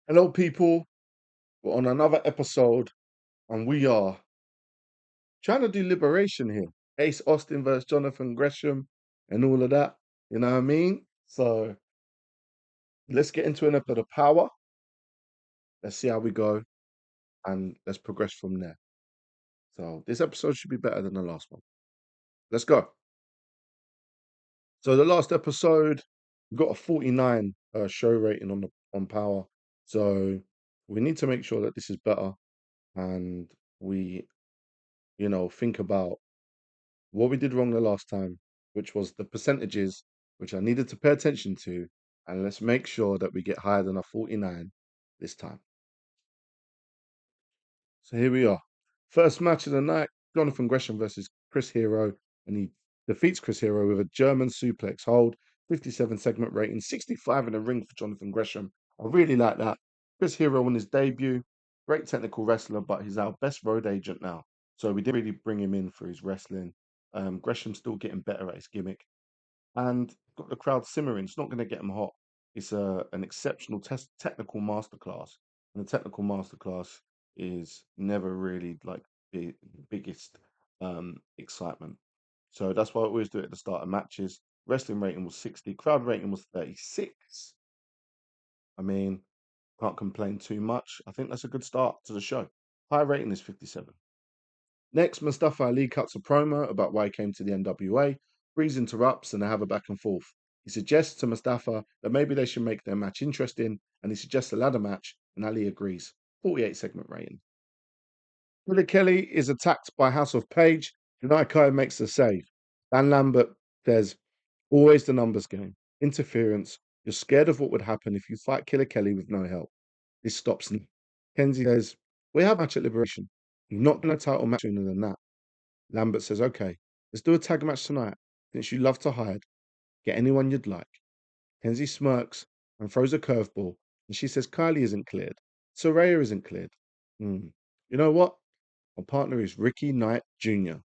Hello, people. We're on another episode, and we are trying to do liberation here. Ace Austin versus Jonathan Gresham, and all of that. You know what I mean? So let's get into an episode of Power. Let's see how we go, and let's progress from there. So this episode should be better than the last one. Let's go. So the last episode, we got a 49 show rating on Power. So we need to make sure that this is better, and we, think about what we did wrong the last time, which was the percentages, which I needed to pay attention to, and let's make sure that we get higher than a 49 this time. So here we are. First match of the night, Jonathan Gresham versus Chris Hero, and he defeats Chris Hero with a German suplex hold, 57 segment rating, 65 in the ring for Jonathan Gresham. I really like that. Chris Hero on his debut, great technical wrestler, but he's our best road agent now. So we didn't really bring him in for his wrestling. Gresham's still getting better at his gimmick, and got the crowd simmering. It's not going to get them hot. It's an exceptional technical masterclass, and the technical masterclass is never really like the biggest excitement. So that's why I always do it at the start of matches. Wrestling rating was 60, crowd rating was 36. I mean, can't complain too much. I think that's a good start to the show. High rating is 57. Next, Mustafa Ali cuts a promo about why he came to the NWA. Breeze interrupts and they have a back and forth. He suggests to Mustafa that maybe they should make their match interesting, and he suggests a ladder match, and Ali agrees. 48 segment rating. Killer Kelly is attacked by House of Page. Junaikai makes the save. Dan Lambert says, always the numbers game. Interference. You're scared of what would happen if you fight Killer Kelly with no help. This stops him. Kenzie says, we have a match at Liberation. You've not done a title match sooner than that. Lambert says, okay, let's do a tag match tonight. Since you love to hide, get anyone you'd like. Kenzie smirks and throws a curveball, and she says Kylie isn't cleared. Soraya isn't cleared. You know what? My partner is Ricky Knight Jr.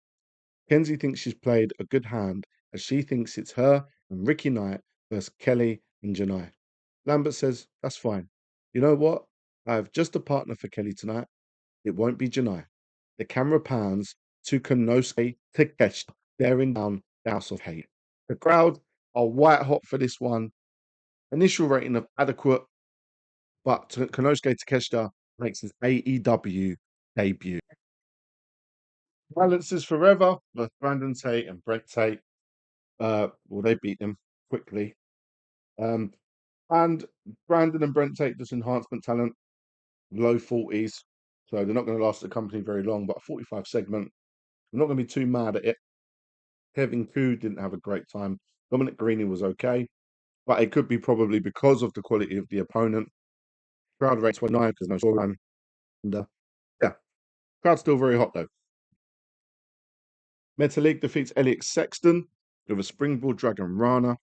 Kenzie thinks she's played a good hand, as she thinks it's her and Ricky Knight versus Kelly and Janai. Lambert says, that's fine. You know what? I have just a partner for Kelly tonight. It won't be Janai. The camera pans to Konosuke Takeshita bearing down the House of Hate. The crowd are white hot for this one. Initial rating of adequate, but Konosuke Takeshita makes his AEW debut. Balance is forever with Brandon Tate and Brent Tate. They beat them quickly. And Brandon and Brent Tate, just enhancement talent, low 40s. So they're not going to last the company very long, but a 45 segment. I'm not going to be too mad at it. Kevin Koo didn't have a great time. Dominic Garrini was okay, but it could be probably because of the quality of the opponent. Crowd rate 29 because no scoreline. And yeah, crowd's still very hot though. Metalik defeats Elliot Sexton with a springboard dragon Rana.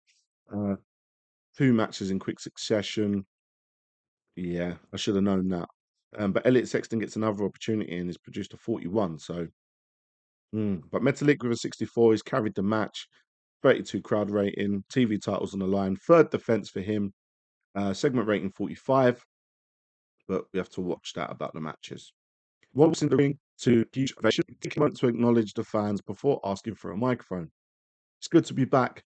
Two matches in quick succession. Yeah, I should have known that. But Elliot Sexton gets another opportunity and is produced a 41. So, but Metalik with a 64, he's carried the match. 32 crowd rating, TV titles on the line, third defense for him. Segment rating 45, but we have to watch that about the matches. Walks in the ring to huge ovation. Take a moment to acknowledge the fans before asking for a microphone. It's good to be back.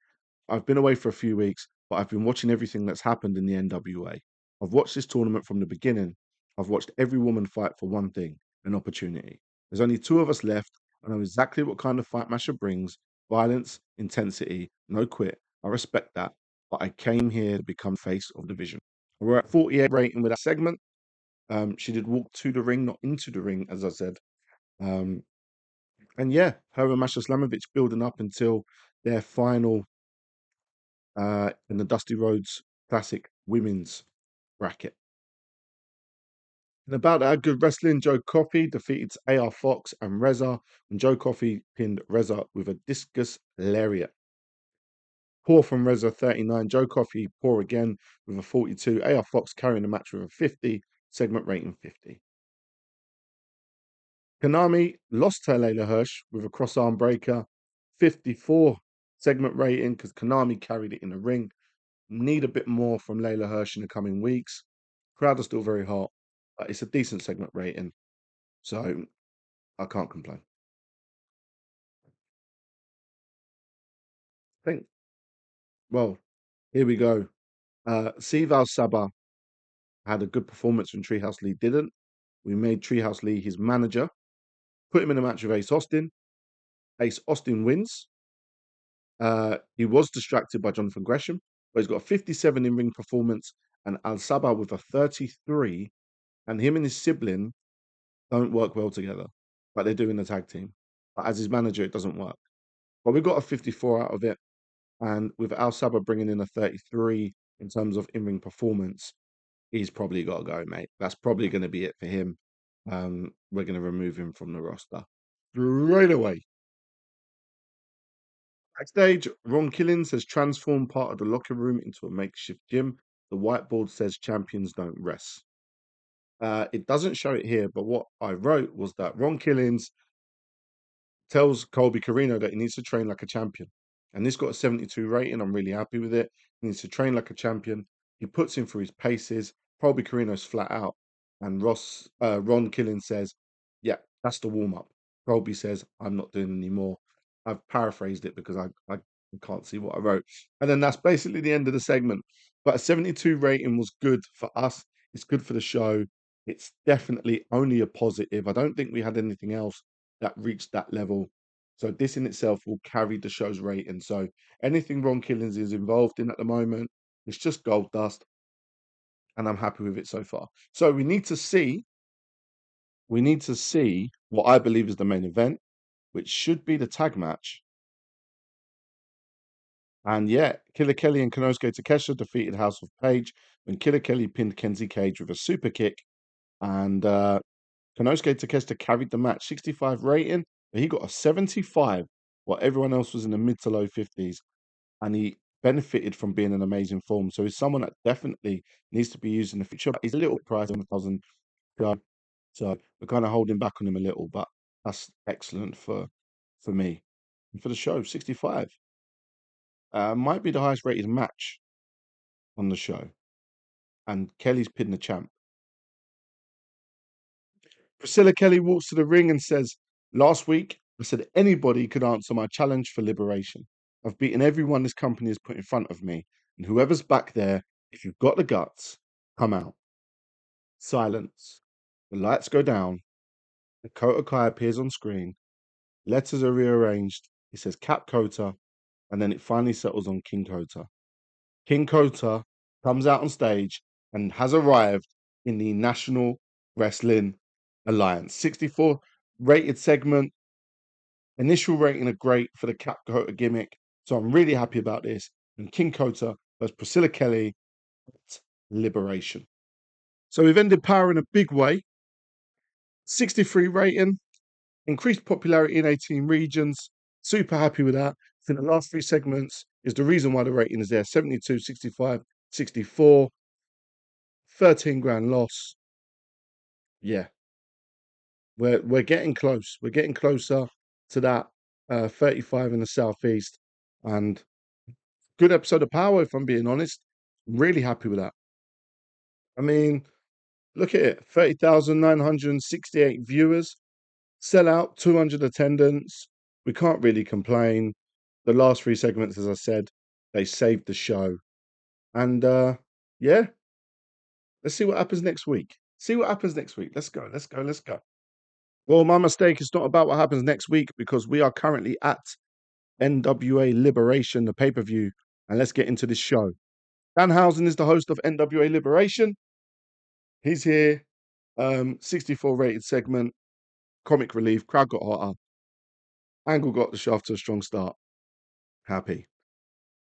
I've been away for a few weeks, but I've been watching everything that's happened in the NWA. I've watched this tournament from the beginning. I've watched every woman fight for one thing, an opportunity. There's only two of us left. I know exactly what kind of fight Masha brings. Violence, intensity, no quit. I respect that. But I came here to become face of the division. We're at 48 rating with that segment. She did walk to the ring, not into the ring, as I said. And yeah, her and Masha Slamovich building up until their final in the Dusty Rhodes Classic Women's bracket. And about that, good wrestling. Joe Coffey defeated AR Fox and Reza, and Joe Coffey pinned Reza with a discus lariat. Poor from Reza, 39. Joe Coffey, poor again with a 42. AR Fox carrying the match with a 50, segment rating 50. Konami lost her Layla Hirsch with a cross-arm breaker, 54 segment rating because Konami carried it in the ring. Need a bit more from Layla Hirsch in the coming weeks. Crowd are still very hot, but it's a decent segment rating, so I can't complain. I think, well, here we go. Sival Sabah had a good performance when Treehouse Lee didn't. We made Treehouse Lee his manager, put him in a match with Ace Austin. Ace Austin wins. He was distracted by Jonathan Gresham, but he's got a 57 in ring performance, and Al Sabah with a 33. And him and his sibling don't work well together, like they do in the tag team. But as his manager, it doesn't work. But we got a 54 out of it. And with Al Sabah bringing in a 33 in terms of in ring performance, he's probably got to go, mate. That's probably going to be it for him. We're going to remove him from the roster straight away. Backstage, Ron Killings has transformed part of the locker room into a makeshift gym. The whiteboard says champions don't rest. It doesn't show it here, but what I wrote was that Ron Killings tells Colby Carino that he needs to train like a champion. And this got a 72 rating. I'm really happy with it. He needs to train like a champion. He puts him through his paces. Colby Carino's flat out. And Ron Killen says, yeah, that's the warm up. Colby says, I'm not doing any more. I've paraphrased it because I can't see what I wrote. And then that's basically the end of the segment. But a 72 rating was good for us. It's good for the show. It's definitely only a positive. I don't think we had anything else that reached that level. So this in itself will carry the show's rating. So anything Ron Killings is involved in at the moment, it's just gold dust, and I'm happy with it so far. So we need to see what I believe is the main event, which should be the tag match. And yeah, Killer Kelly and Konosuke Takeshita defeated House of Page when Killer Kelly pinned Kenzie Cage with a super kick, and Konosuke Takeshita carried the match, 65 rating, but he got a 75, while everyone else was in the mid to low 50s, and he benefited from being in amazing form. So he's someone that definitely needs to be used in the future. He's a little priced on 1,000 go, so we're kind of holding back on him a little, but that's excellent for me. And for the show, 65. Might be the highest rated match on the show, and Kelly's pinned the champ. Priscilla Kelly walks to the ring and says, last week, I said anybody could answer my challenge for liberation. I've beaten everyone this company has put in front of me. And whoever's back there, if you've got the guts, come out. Silence. The lights go down. Dakota Kai appears on screen. Letters are rearranged. It says Cap Kota. And then it finally settles on King Kota. King Kota comes out on stage and has arrived in the National Wrestling Alliance. 64 rated segment. Initial rating are great for the Cap Kota gimmick. So I'm really happy about this. And King Kota versus Priscilla Kelly at Liberation. So we've ended Power in a big way. 63 rating, increased popularity in 18 regions. Super happy with that. I think the last three segments is the reason why the rating is there. 72, 65, 64. 13 grand loss. Yeah, we're getting close. We're getting closer to that 35 in the southeast, and good episode of Power. If I'm being honest, really happy with that. I mean, look at it: 30,968 viewers, sell out, 200 attendance. We can't really complain. The last three segments, as I said, they saved the show, and yeah, let's see what happens next week. See what happens next week. Let's go. Let's go. Let's go. Well, my mistake is not about what happens next week because we are currently at NWA Liberation, the pay-per-view, and let's get into this show. Danhausen is the host of NWA Liberation. He's here. 64 rated segment, comic relief, crowd got hotter. Angle got the shaft to a strong start. Happy.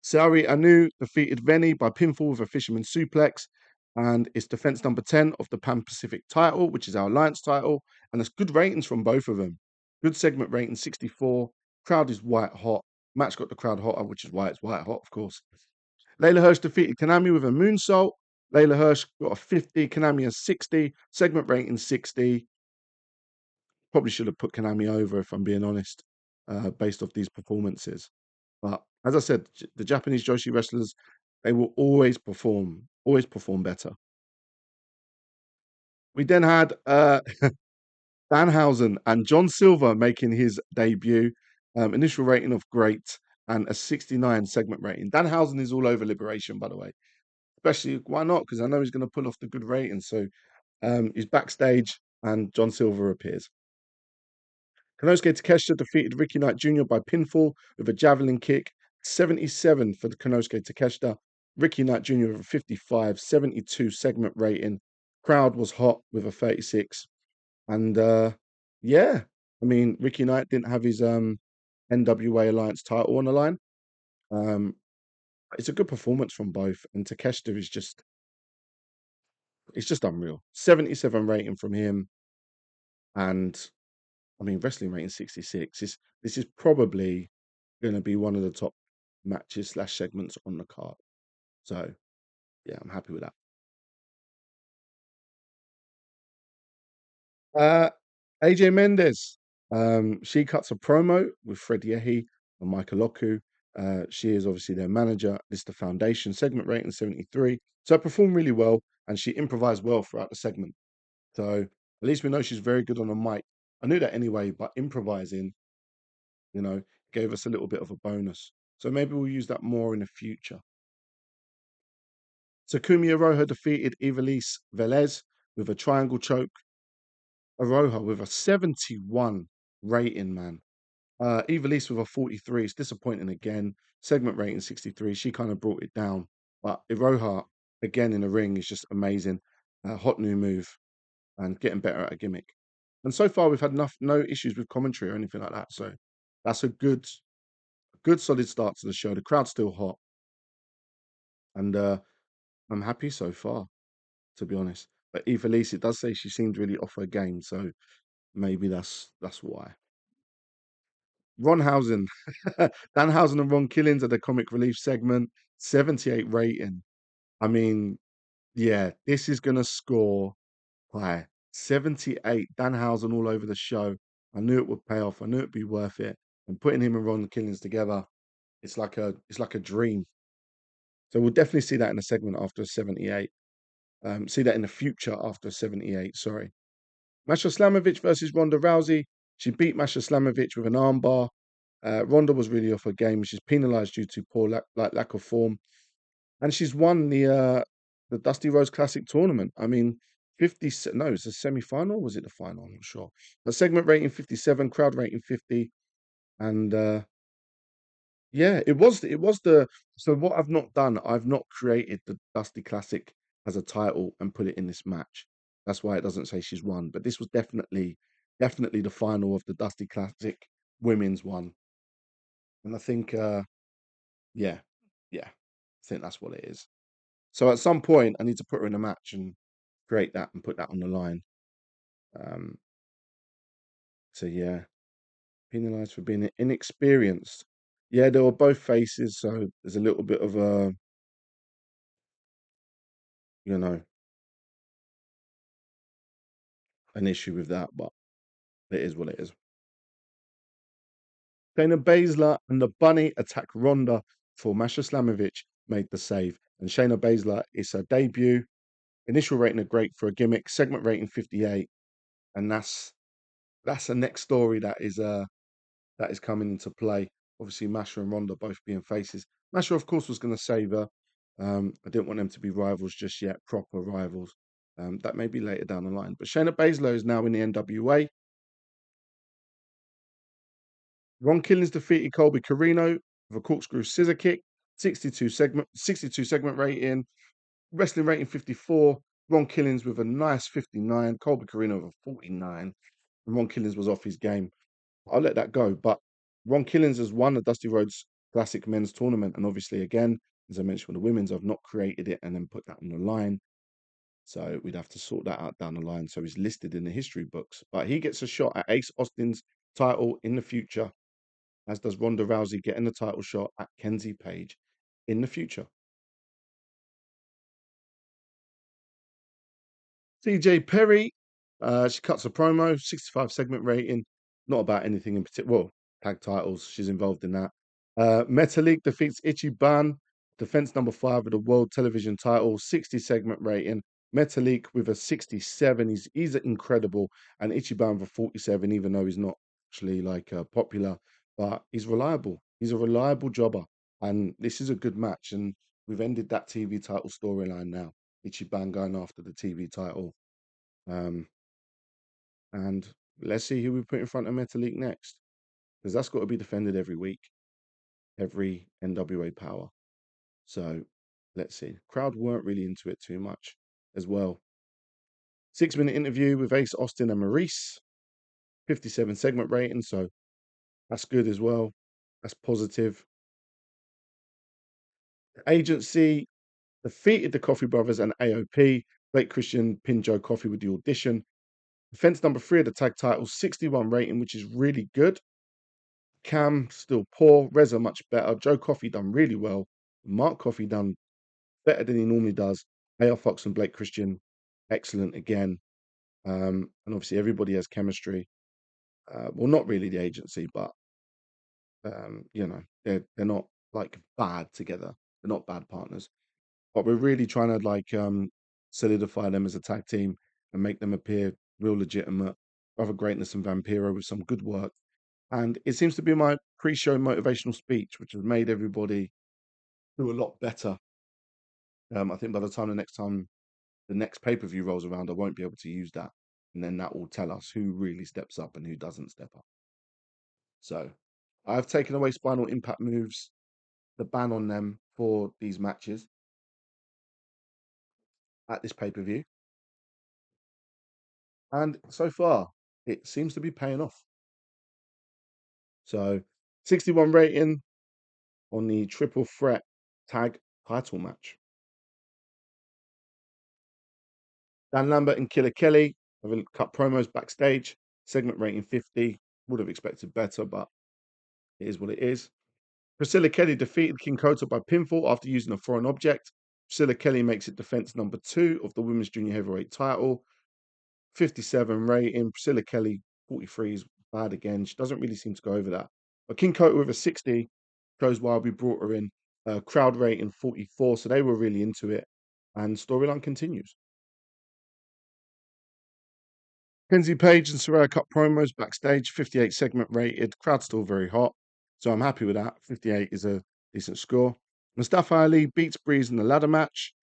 Saori Anu defeated Veni by pinfall with a fisherman suplex, and it's defense number 10 of the Pan Pacific title, which is our Alliance title, and there's good ratings from both of them. Good segment rating, 64. Crowd is white hot. Match got the crowd hotter, which is why it's white hot, of course. Layla Hirsch defeated Konami with a moonsault. Layla Hirsch got a 50, Konami a 60. Segment rating 60. Probably should have put Konami over, if I'm being honest, based off these performances. But as I said, the Japanese Joshi wrestlers, they will always perform better. We then had Danhausen and John Silver making his debut. Initial rating of great and a 69 segment rating. Danhausen is all over Liberation, by the way. Especially, why not? Because I know he's going to pull off the good rating. So he's backstage and John Silver appears. Konosuke Takeshita defeated Ricky Knight Jr. by pinfall with a javelin kick. 77 for the Konosuke Takeshita. Ricky Knight Jr. with a 55, 72 segment rating. Crowd was hot with a 36. And yeah, I mean, Ricky Knight didn't have his NWA Alliance title on the line. It's a good performance from both, and Takeshita is just it's just unreal. 77 rating from him, and I mean wrestling rating 66. This is probably going to be one of the top matches slash segments on the card. So yeah, I'm happy with that. AJ Mendez. She cuts a promo with Fred Yehi and Michael Oku. She is obviously their manager. This is the foundation segment rating 73. So I performed really well and she improvised well throughout the segment. So at least we know she's very good on the mic. I knew that anyway, but improvising, you know, gave us a little bit of a bonus. So maybe we'll use that more in the future. Takumi Aroha defeated Ivelisse Velez with a triangle choke. Aroha with a 71 rating, man. Ivelisse with a 43. It's disappointing again. Segment rating 63. She kind of brought it down. But Iroha, again in the ring, is just amazing. Hot new move and getting better at a gimmick. And so far, we've had no issues with commentary or anything like that. So that's a good solid start to the show. The crowd's still hot. And I'm happy so far, to be honest. But Ivelisse, it does say she seemed really off her game. So maybe that's why. Ronhausen, Danhausen and Ron Killings are the comic relief segment, 78 rating. I mean, yeah, this is gonna score high. 78, Danhausen all over the show. I knew it would pay off. I knew it'd be worth it. And putting him and Ron Killings together, it's like a dream. So we'll definitely see that in a segment after a 78. See that in the future after a 78, sorry. Masha Slamovich versus Ronda Rousey. She beat Masha Slamovich with an armbar. Ronda was really off her game. She's penalised due to poor lack of form, and she's won the Dusty Rhodes Classic tournament. I mean, 50. No, it's a semi-final. Was it the final? I'm not sure. The segment rating 57, crowd rating 50, and yeah, it was. It was the. So what I've not done, I've not created the Dusty Classic as a title and put it in this match. That's why it doesn't say she's won. But this was definitely the final of the Dusty Classic women's one. And I think, yeah, yeah, I think that's what it is. So at some point, I need to put her in a match and create that and put that on the line. Um, so yeah, penalised for being inexperienced. Yeah, they were both faces, so there's a little bit of a, you know, an issue with that, but it is what it is. Shayna Baszler and the Bunny attack Ronda before Masha Slamovich made the save. And Shayna Baszler is her debut. Initial rating of great for a gimmick. Segment rating 58, and that's the next story that is coming into play. Obviously, Masha and Ronda both being faces. Masha, of course, was going to save her. I didn't want them to be rivals just yet, proper rivals. That may be later down the line. But Shayna Baszler is now in the NWA. Ron Killings defeated Colby Carino with a corkscrew scissor kick. 62 segment rating. Wrestling rating 54. Ron Killings with a nice 59. Colby Carino with a 49. And Ron Killings was off his game. I'll let that go. But Ron Killings has won the Dusty Rhodes Classic Men's Tournament. And obviously, again, as I mentioned with the women's, I've not created it and then put that on the line. So we'd have to sort that out down the line. So he's listed in the history books. But he gets a shot at Ace Austin's title in the future, as does Ronda Rousey getting the title shot at Kenzie Page in the future. CJ Perry, she cuts a promo, 65 segment rating, not about anything in particular. Well, tag titles, she's involved in that. Metalik defeats Ichiban, defense number 5 of the world television title, 60 segment rating. Metalik with a 67. He's incredible. And Ichiban with a 47, even though he's not actually like popular, but he's reliable. He's a reliable jobber. And this is a good match. And we've ended that TV title storyline now. Ichiban going after the TV title. Um, and let's see who we put in front of Metalik next. Because that's got to be defended every week, every NWA power. So let's see. Crowd weren't really into it too much as well. 6-minute interview with Ace Austin and Maurice. 57 segment rating, so that's good as well. That's positive. Agency defeated the Coffee Brothers and AOP. Blake Christian pinned Joe Coffey with the audition. Defense number 3 of the tag title, 61 rating, which is really good. Cam still poor. Reza much better. Joe Coffey done really well. Mark Coffey done better than he normally does. AR Fox and Blake Christian, excellent again. And obviously everybody has chemistry. Well, not really the agency, but you know, they're not like bad together. They're not bad partners. But we're really trying to like solidify them as a tag team and make them appear real legitimate. Brother Greatness and Vampiro with some good work. And it seems to be my pre-show motivational speech, which has made everybody do a lot better. I think by the time the next pay-per-view rolls around, I won't be able to use that. And then that will tell us who really steps up and who doesn't step up. So I've taken away Spinal Impact moves, the ban on them for these matches at this pay-per-view. And so far, it seems to be paying off. So 61 rating on the triple threat tag title match. Dan Lambert and Killer Kelly have cut promos backstage. Segment rating 50. Would have expected better, but it is what it is. Priscilla Kelly defeated King Kota by pinfall after using a foreign object. Priscilla Kelly makes it defense number 2 of the Women's Junior Heavyweight title. 57 rating. Priscilla Kelly, 43 is bad again. She doesn't really seem to go over that. But King Kota with a 60 goes while we brought her in. Crowd rating 44, so they were really into it. And storyline continues. Kenzie Page and Saraya cut promos backstage, 58 segment rated. Crowd still very hot, so I'm happy with that. 58 is a decent score. Mustafa Ali beats Breeze in the ladder match.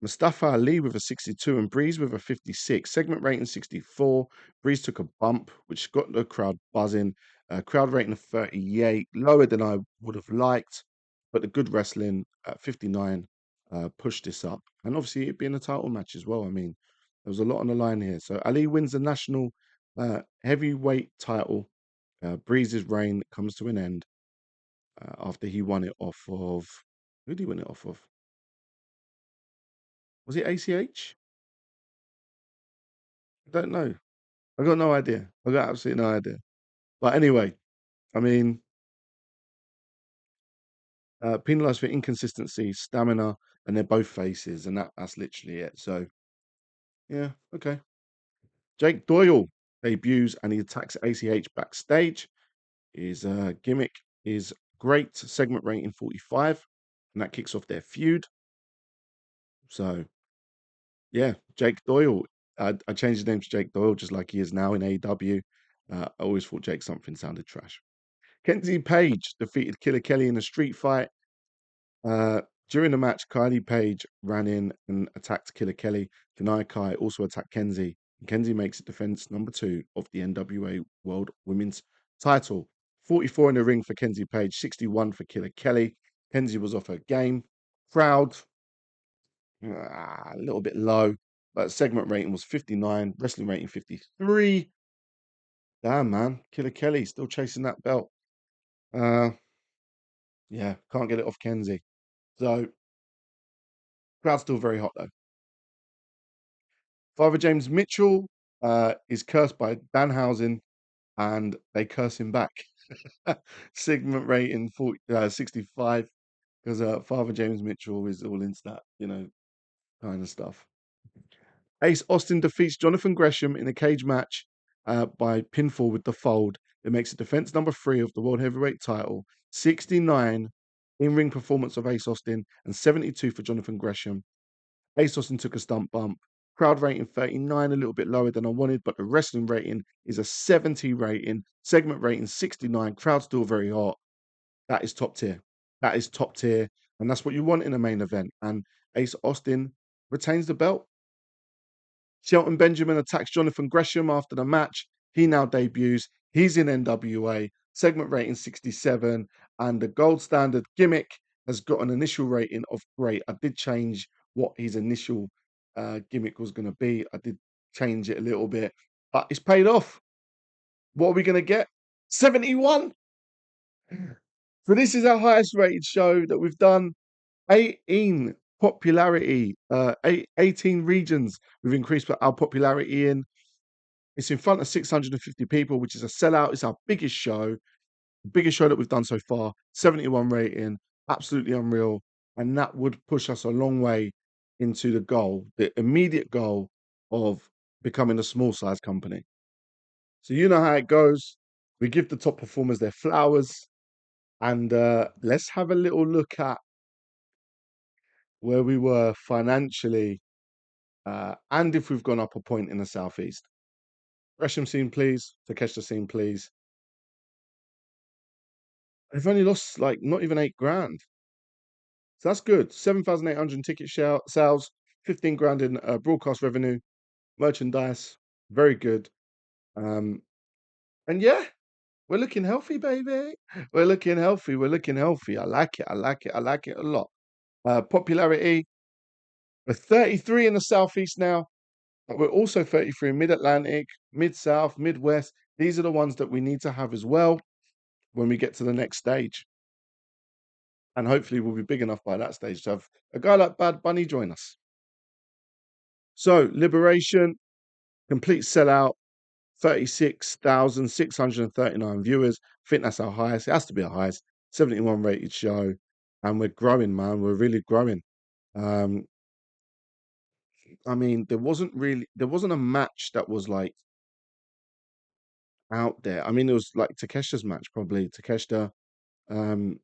Mustafa Ali with a 62 and Breeze with a 56. Segment rating 64. Breeze took a bump, which got the crowd buzzing. Crowd rating of 38, lower than I would have liked, but the good wrestling at 59 pushed this up. And obviously, it being a title match as well. I mean, there was a lot on the line here. So Ali wins the national heavyweight title. Breeze's reign comes to an end after he won it off of. Who did he win it off of? Was it ACH? I don't know. I got no idea. I got absolutely no idea. But anyway, I mean, penalised for inconsistency, stamina, and they're both faces, and that's literally it. So, yeah, okay. Jake Doyle debuts and he attacks ACH backstage. His gimmick is great, segment rating 45, and that kicks off their feud. So, yeah, Jake Doyle. I changed his name to Jake Doyle just like he is now in AEW. I always thought Jake something sounded trash. Kenzie Page defeated Killer Kelly in a street fight. During the match, Kylie Page ran in and attacked Killer Kelly. Kanai Kai also attacked Kenzie. And Kenzie makes it defense number 2 of the NWA World Women's title. 44 in the ring for Kenzie Page, 61 for Killer Kelly. Kenzie was off her game. Crowd, a little bit low, but segment rating was 59, wrestling rating 53. Damn, man. Killer Kelly still chasing that belt. Yeah, can't get it off Kenzie. So, crowd's still very hot though. Father James Mitchell is cursed by Danhausen and they curse him back. Segment rating 65 because Father James Mitchell is all into that, kind of stuff. Ace Austin defeats Jonathan Gresham in a cage match by pinfall with the fold. It makes it defense number 3 of the World Heavyweight title. 69 in-ring performance of Ace Austin and 72 for Jonathan Gresham. Ace Austin took a stump bump. Crowd rating 39, a little bit lower than I wanted, but the wrestling rating is a 70 rating. Segment rating 69. Crowd still very hot. That is top tier. That is top tier. And that's what you want in a main event. And Ace Austin retains the belt. Shelton Benjamin attacks Jonathan Gresham after the match. He now debuts. He's in NWA. Segment rating 67. And the gold standard gimmick has got an initial rating of great. I did change what his initial gimmick was going to be. I did change it a little bit, but it's paid off. What are we going to get? 71. So this is our highest rated show that we've done. 18 popularity, 18 regions we've increased our popularity in. It's in front of 650 people, which is a sellout. It's our biggest show that we've done so far. 71 rating, absolutely unreal. And that would push us a long way into the goal, the immediate goal of becoming a small size company. So you know how it goes. We give the top performers their flowers. And let's have a little look at where we were financially and if we've gone up a point in the Southeast. Gresham scene, please. Takeshita scene, please. They've only lost like not even $8,000. So that's good. 7,800 in ticket sales, 15 grand in broadcast revenue, merchandise. Very good. And yeah, we're looking healthy, baby. We're looking healthy. We're looking healthy. I like it. I like it. I like it a lot. Popularity. We're 33 in the Southeast now. But we're also 33 in Mid-Atlantic, Mid-South, Midwest. These are the ones that we need to have as well when we get to the next stage. And hopefully we'll be big enough by that stage to have a guy like Bad Bunny join us. So, Liberation, complete sellout, 36,639 viewers. I think that's our highest. It has to be our highest. 71 rated show. And we're growing, man. We're really growing. I mean, there wasn't a match that was like out there. I mean, it was like Takeshita's match, probably Takeshita, and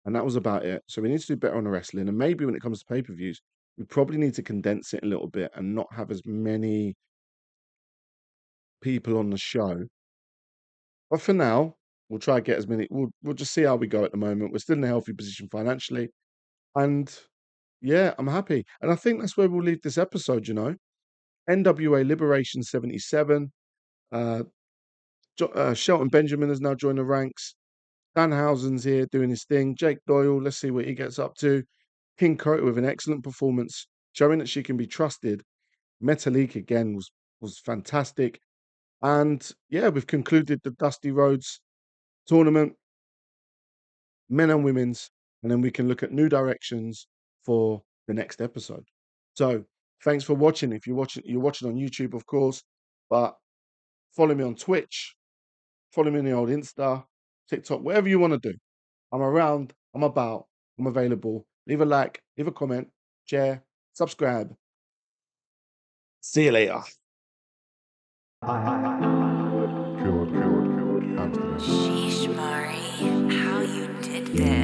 that was about it. So we need to do better on the wrestling, and maybe when it comes to pay-per-views, we probably need to condense it a little bit and not have as many people on the show. But for now, we'll try to get as many. We'll just see how we go at the moment. We're still in a healthy position financially, and yeah, I'm happy. And I think that's where we'll leave this episode. NWA Liberation 77. Uh, Shelton Benjamin has now joined the ranks. Danhausen's here doing his thing. Jake Doyle, let's see what he gets up to. King Kota with an excellent performance, showing that she can be trusted. Metalik again was fantastic. And yeah, we've concluded the Dusty Rhodes tournament, men and women's, and then we can look at new directions for the next episode. So thanks for watching. If you're watching on YouTube, of course, but follow me on Twitch, follow me on the old Insta, TikTok, whatever you want to do. I'm around, I'm about, I'm available. Leave a like, leave a comment, share, subscribe. See you later. Sheesh, Mari, how you did this.